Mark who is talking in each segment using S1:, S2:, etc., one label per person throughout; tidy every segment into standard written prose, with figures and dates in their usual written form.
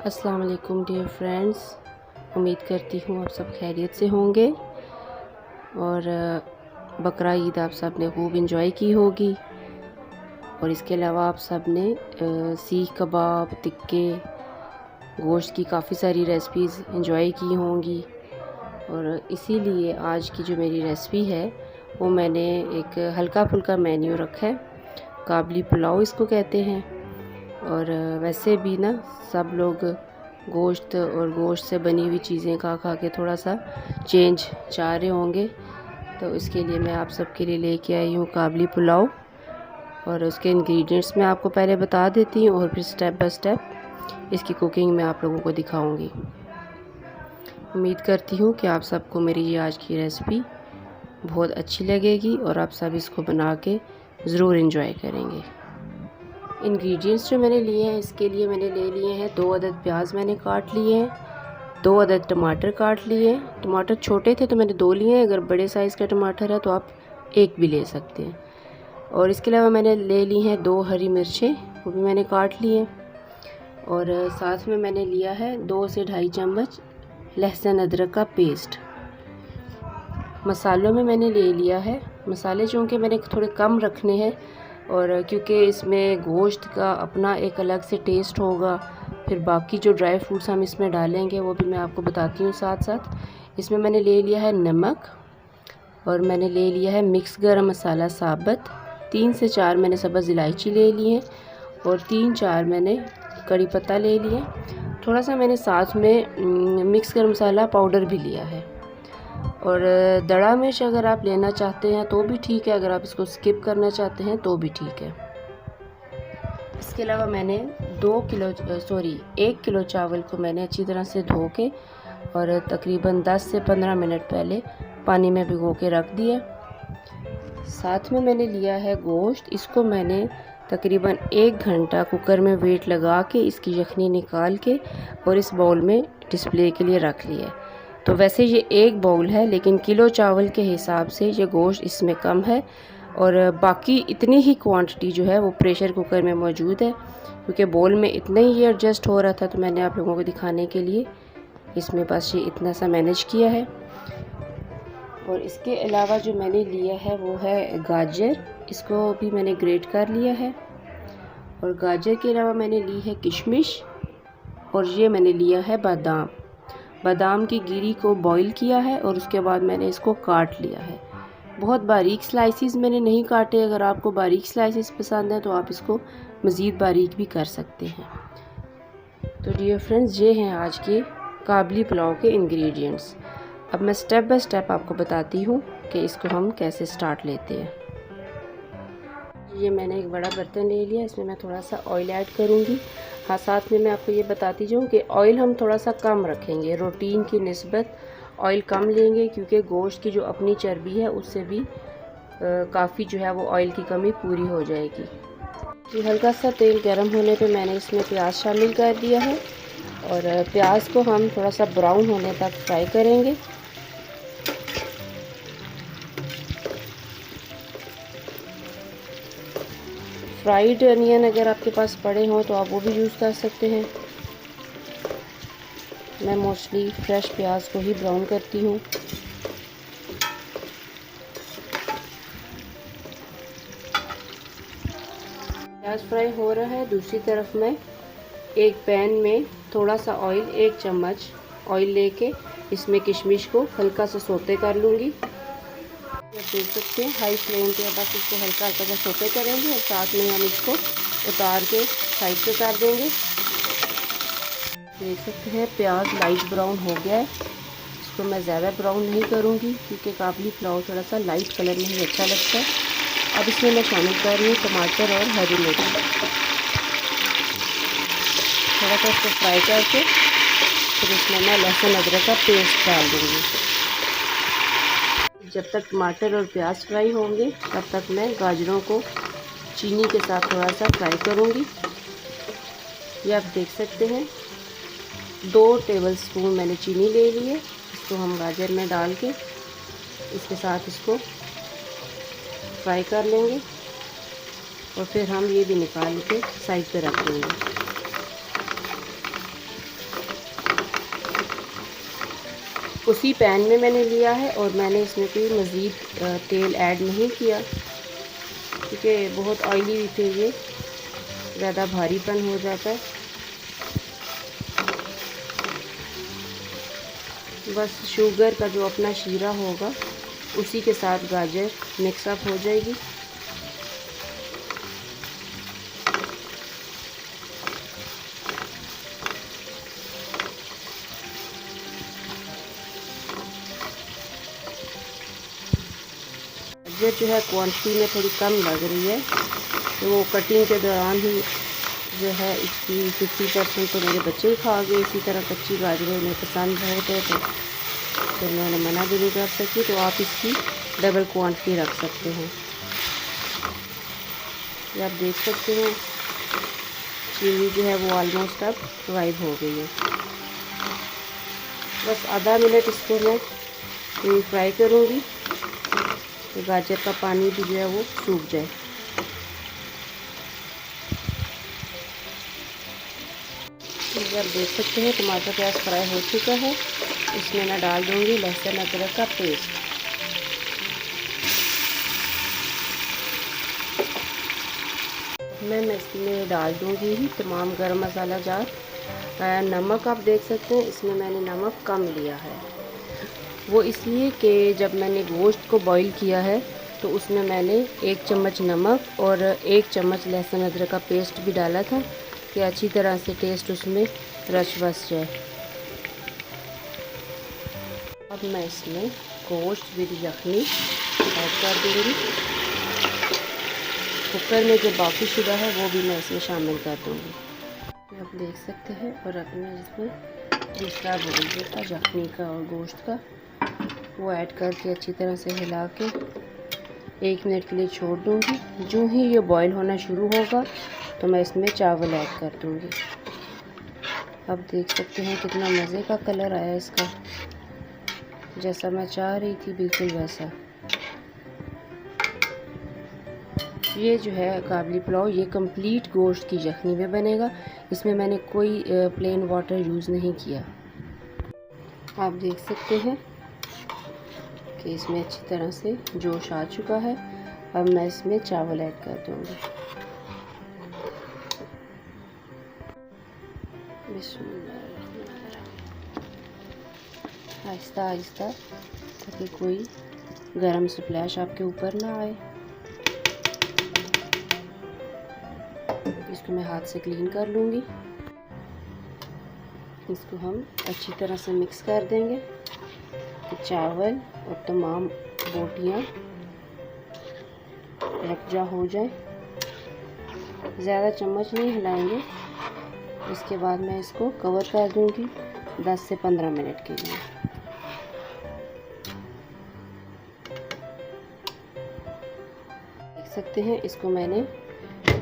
S1: अस्सलाम वालेकुम dear friends, उम्मीद करती हूँ आप सब खैरियत से होंगे और बकरा ईद आप सब ने खूब इंजॉय की होगी। और इसके अलावा आप सब ने सीख कबाब, टिक्के, गोश्त की काफ़ी सारी रेसिपीज़ इंजॉय की होंगी। और इसीलिए आज की जो मेरी रेसिपी है वो मैंने एक हल्का फुल्का मेन्यू रखा है। काबली पुलाव इसको कहते हैं। और वैसे भी ना सब लोग गोश्त और गोश्त से बनी हुई चीज़ें खा खा के थोड़ा सा चेंज चाह रहे होंगे, तो इसके लिए मैं आप सबके लिए लेके आई हूँ काबली पुलाव। और उसके इंग्रेडिएंट्स मैं आपको पहले बता देती हूँ और फिर स्टेप बाय स्टेप इसकी कुकिंग मैं आप लोगों को दिखाऊंगी। उम्मीद करती हूँ कि आप सबको मेरी ये आज की रेसिपी बहुत अच्छी लगेगी और आप सब इसको बना के ज़रूर इंजॉय करेंगे। इंग्रेडिएंट्स जो मैंने लिए हैं, इसके लिए मैंने ले लिए हैं 2 अदद प्याज मैंने काट लिए हैं, 2 अदद टमाटर काट लिए हैं। टमाटर छोटे थे तो मैंने 2 लिए हैं, अगर बड़े साइज़ का टमाटर है तो आप 1 भी ले सकते हैं। और इसके अलावा मैंने ले ली हैं 2 हरी मिर्चें, वो भी मैंने काट ली हैं। और साथ में मैंने लिया है 2 से 2.5 चम्मच लहसुन अदरक का पेस्ट। मसालों में मैंने ले लिया है, मसाले चूँकि मैंने थोड़े कम रखने हैं और क्योंकि इसमें गोश्त का अपना एक अलग से टेस्ट होगा, फिर बाकी जो ड्राई फ्रूट्स हम इसमें डालेंगे वो भी मैं आपको बताती हूँ साथ साथ। इसमें मैंने ले लिया है नमक और मैंने ले लिया है मिक्स गरम मसाला साबुत, 3 से 4 मैंने सब्ज़ इलायची ले ली है और 3-4 मैंने कड़ी पत्ता ले लिए। थोड़ा सा मैंने साथ में मिक्स गरम मसाला पाउडर भी लिया है। और दड़ा मिर्च अगर आप लेना चाहते हैं तो भी ठीक है, अगर आप इसको स्किप करना चाहते हैं तो भी ठीक है। इसके अलावा मैंने 1 किलो चावल को मैंने अच्छी तरह से धो के और तकरीबन 10 से 15 मिनट पहले पानी में भिगो के रख दिया। साथ में मैंने लिया है गोश्त, इसको मैंने तकरीबन 1 घंटा कुकर में वेट लगा के इसकी यखनी निकाल के और इस बाउल में डिस्प्ले के लिए रख लिया। तो वैसे ये 1 बाउल है, लेकिन किलो चावल के हिसाब से ये गोश्त इसमें कम है और बाकी इतनी ही क्वांटिटी जो है वो प्रेशर कुकर में मौजूद है। क्योंकि बाउल में इतना ही ये एडजस्ट हो रहा था तो मैंने आप लोगों को दिखाने के लिए इसमें बस ये इतना सा मैनेज किया है। और इसके अलावा जो मैंने लिया है वो है गाजर, इसको भी मैंने ग्रेट कर लिया है। और गाजर के अलावा मैंने ली है किशमिश और ये मैंने लिया है बादाम। बादाम की गिरी को बॉईल किया है और उसके बाद मैंने इसको काट लिया है। बहुत बारीक स्लाइसिस मैंने नहीं काटे, अगर आपको बारीक स्लाइसिस पसंद है तो आप इसको मज़ीद बारीक भी कर सकते हैं। तो डियर फ्रेंड्स, ये हैं आज के काबली पुलाव के इंग्रेडिएंट्स। अब मैं स्टेप बाय स्टेप आपको बताती हूँ कि इसको हम कैसे स्टार्ट लेते हैं। ये मैंने एक बड़ा बर्तन ले लिया, इसमें मैं थोड़ा सा ऑयल ऐड करूँगी। हाँ, साथ में मैं आपको ये बताती जाऊँ कि ऑयल हम थोड़ा सा कम रखेंगे, रूटीन की निस्बत ऑयल कम लेंगे, क्योंकि गोश्त की जो अपनी चर्बी है उससे भी काफ़ी जो है वो ऑयल की कमी पूरी हो जाएगी। ये हल्का सा तेल गर्म होने पे मैंने इसमें प्याज शामिल कर दिया है और प्याज को हम थोड़ा सा ब्राउन होने तक फ्राई करेंगे। फ्राइड अनियन अगर आपके पास पड़े हों तो आप वो भी यूज़ कर सकते हैं। मैं मोस्टली फ्रेश प्याज को ही ब्राउन करती हूँ। प्याज फ्राई हो रहा है, दूसरी तरफ मैं एक पैन में थोड़ा सा ऑयल, 1 चम्मच ऑयल लेके इसमें किशमिश को हल्का सा सोते कर लूँगी। आप देख सकते हैं हाई फ्लेम पे बस इसको हल्का हल्का सा सोते करेंगे और साथ में हम इसको उतार के साइड पे कर देंगे। देख सकते हैं प्याज लाइट ब्राउन हो गया है। इसको मैं ज़्यादा ब्राउन नहीं करूँगी क्योंकि काबली पुलाव थोड़ा सा लाइट कलर में ही अच्छा लगता है। अब इसमें मैं शामिल कर रही हूँ टमाटर और हरी मिर्च। थोड़ा सा इसको फ्राई करके फिर इसमें मैं लहसुन अदरक का पेस्ट डाल दूँगी। जब तक टमाटर और प्याज फ्राई होंगे तब तक मैं गाजरों को चीनी के साथ थोड़ा सा फ्राई करूँगी। ये आप देख सकते हैं 2 टेबलस्पून मैंने चीनी ले ली है, इसको हम गाजर में डाल के इसके साथ इसको फ्राई कर लेंगे और फिर हम ये भी निकाल के साइड पे रख देंगे। उसी पैन में मैंने लिया है और मैंने इसमें कोई मज़ीद तेल ऐड नहीं किया, क्योंकि बहुत ऑयली थे ये, ज़्यादा भारीपन हो जाता है। बस शुगर का जो अपना शीरा होगा उसी के साथ गाजर मिक्सअप हो जाएगी। गाजर जो है क्वांटिटी में थोड़ी कम लग रही है, तो वो कटिंग के दौरान ही जो है इसकी 50% तो मेरे बच्चे ही खा गए। इसी तरह कच्ची गाजरें उन्हें पसंद बहुत है, तो मैंने मना भी नहीं कर सकी। तो आप इसकी डबल क्वांटिटी रख सकते हैं। ये आप देख सकते हैं चीनी जो है वो ऑलमोस्ट अब फ्राइड हो गई है। बस आधा मिनट इसको मैं फ्राई करूँगी, तो गाजर का पानी भी जो है वो सूख जाए। आप देख सकते हैं टमाटर प्याज फ्राई हो चुका है। इसमें मैं डाल दूँगी लहसुन अदरक का पेस्ट। मैं इसमें डाल दूँगी ही तमाम गरम मसाला जार। नमक आप देख सकते हैं इसमें मैंने नमक कम लिया है, वो इसलिए कि जब मैंने गोश्त को बॉईल किया है तो उसमें मैंने 1 चम्मच नमक और 1 चम्मच लहसुन अदरक का पेस्ट भी डाला था कि अच्छी तरह से टेस्ट उसमें रच बस जाए। अब मैं इसमें गोश्त विद यखनी ऐड कर दूँगी। कुकर में जो बाकी शुदा है वो भी मैं इसमें शामिल कर दूँगी। आप देख सकते हैं, और अब मैं इसमें दूसरा बोल जो था यखनी का और गोश्त का वो ऐड करके अच्छी तरह से हिला के 1 मिनट के लिए छोड़ दूँगी। जो ही ये बॉईल होना शुरू होगा तो मैं इसमें चावल ऐड कर दूँगी। आप देख सकते हैं कितना मज़े का कलर आया इसका, जैसा मैं चाह रही थी बिल्कुल वैसा। ये जो है काबली पुलाव ये कंप्लीट गोश्त की यखनी में बनेगा। इसमें मैंने कोई प्लेन वाटर यूज़ नहीं किया। आप देख सकते हैं कि इसमें अच्छी तरह से जोश आ चुका है। अब मैं इसमें चावल ऐड कर दूँगी। आहिस्ता आहिस्ता, ताकि कोई गरम स्प्लैश आपके ऊपर ना आए। इसको मैं हाथ से क्लीन कर लूँगी। इसको हम अच्छी तरह से मिक्स कर देंगे कि चावल और तमाम बोटियाँ यकजा हो जाए। ज़्यादा चम्मच नहीं हिलाएंगे। इसके बाद मैं इसको कवर कर दूँगी 10 से 15 मिनट के लिए। देख सकते हैं इसको मैंने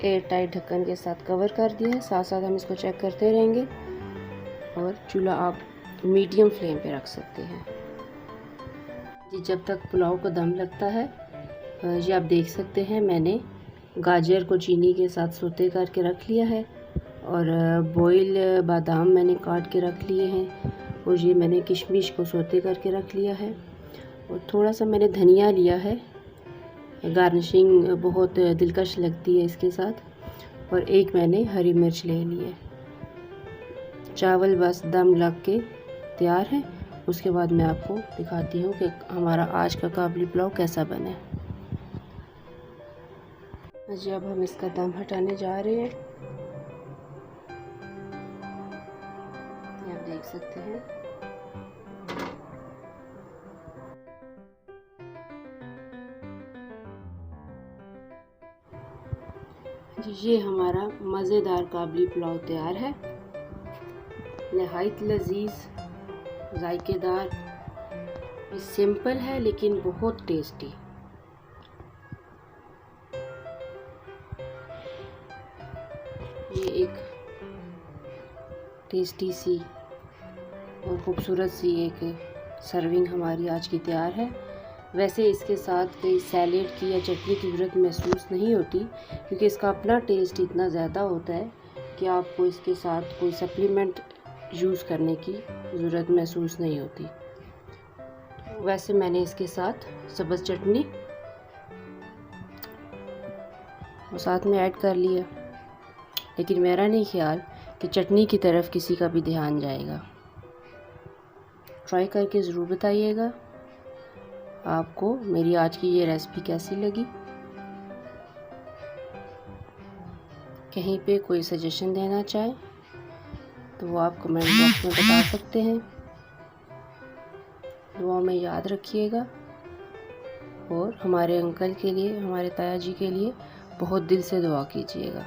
S1: एयर टाइट ढक्कन के साथ कवर कर दिया है। साथ साथ हम इसको चेक करते रहेंगे, और चूल्हा आप मीडियम फ्लेम पे रख सकते हैं जी, जब तक पुलाव को दम लगता है। ये आप देख सकते हैं मैंने गाजर को चीनी के साथ सोते करके रख लिया है, और बॉयल बादाम मैंने काट के रख लिए हैं, और ये मैंने किशमिश को सोते करके रख लिया है, और थोड़ा सा मैंने धनिया लिया है। गार्निशिंग बहुत दिलकश लगती है इसके साथ, और 1 मैंने हरी मिर्च ले ली है। चावल बस दम लग के तैयार है। उसके बाद मैं आपको दिखाती हूँ कि हमारा आज का काबली पुलाव कैसा बना है। जी अब हम इसका दम हटाने जा रहे हैं। आप देख सकते हैं जी, ये हमारा मज़ेदार काबली पुलाव तैयार है। नहायत लजीज, जायकेदार, सिंपल है लेकिन बहुत टेस्टी। ये एक टेस्टी सी और खूबसूरत सी एक सर्विंग हमारी आज की तैयार है। वैसे इसके साथ कोई सैलेड की या चटनी की ज़रूरत महसूस नहीं होती, क्योंकि इसका अपना टेस्ट इतना ज़्यादा होता है कि आपको इसके साथ कोई सप्लीमेंट यूज़ करने की ज़रूरत महसूस नहीं होती। वैसे मैंने इसके साथ सब्ज़ चटनी और साथ में ऐड कर लिया, लेकिन मेरा नहीं ख्याल कि चटनी की तरफ किसी का भी ध्यान जाएगा। ट्राई करके ज़रूर बताइएगा आपको मेरी आज की ये रेसिपी कैसी लगी। कहीं पे कोई सजेशन देना चाहे तो वो आप कमेंट बॉक्स में बता सकते हैं। दुआ में याद रखिएगा और हमारे अंकल के लिए, हमारे ताया जी के लिए बहुत दिल से दुआ कीजिएगा।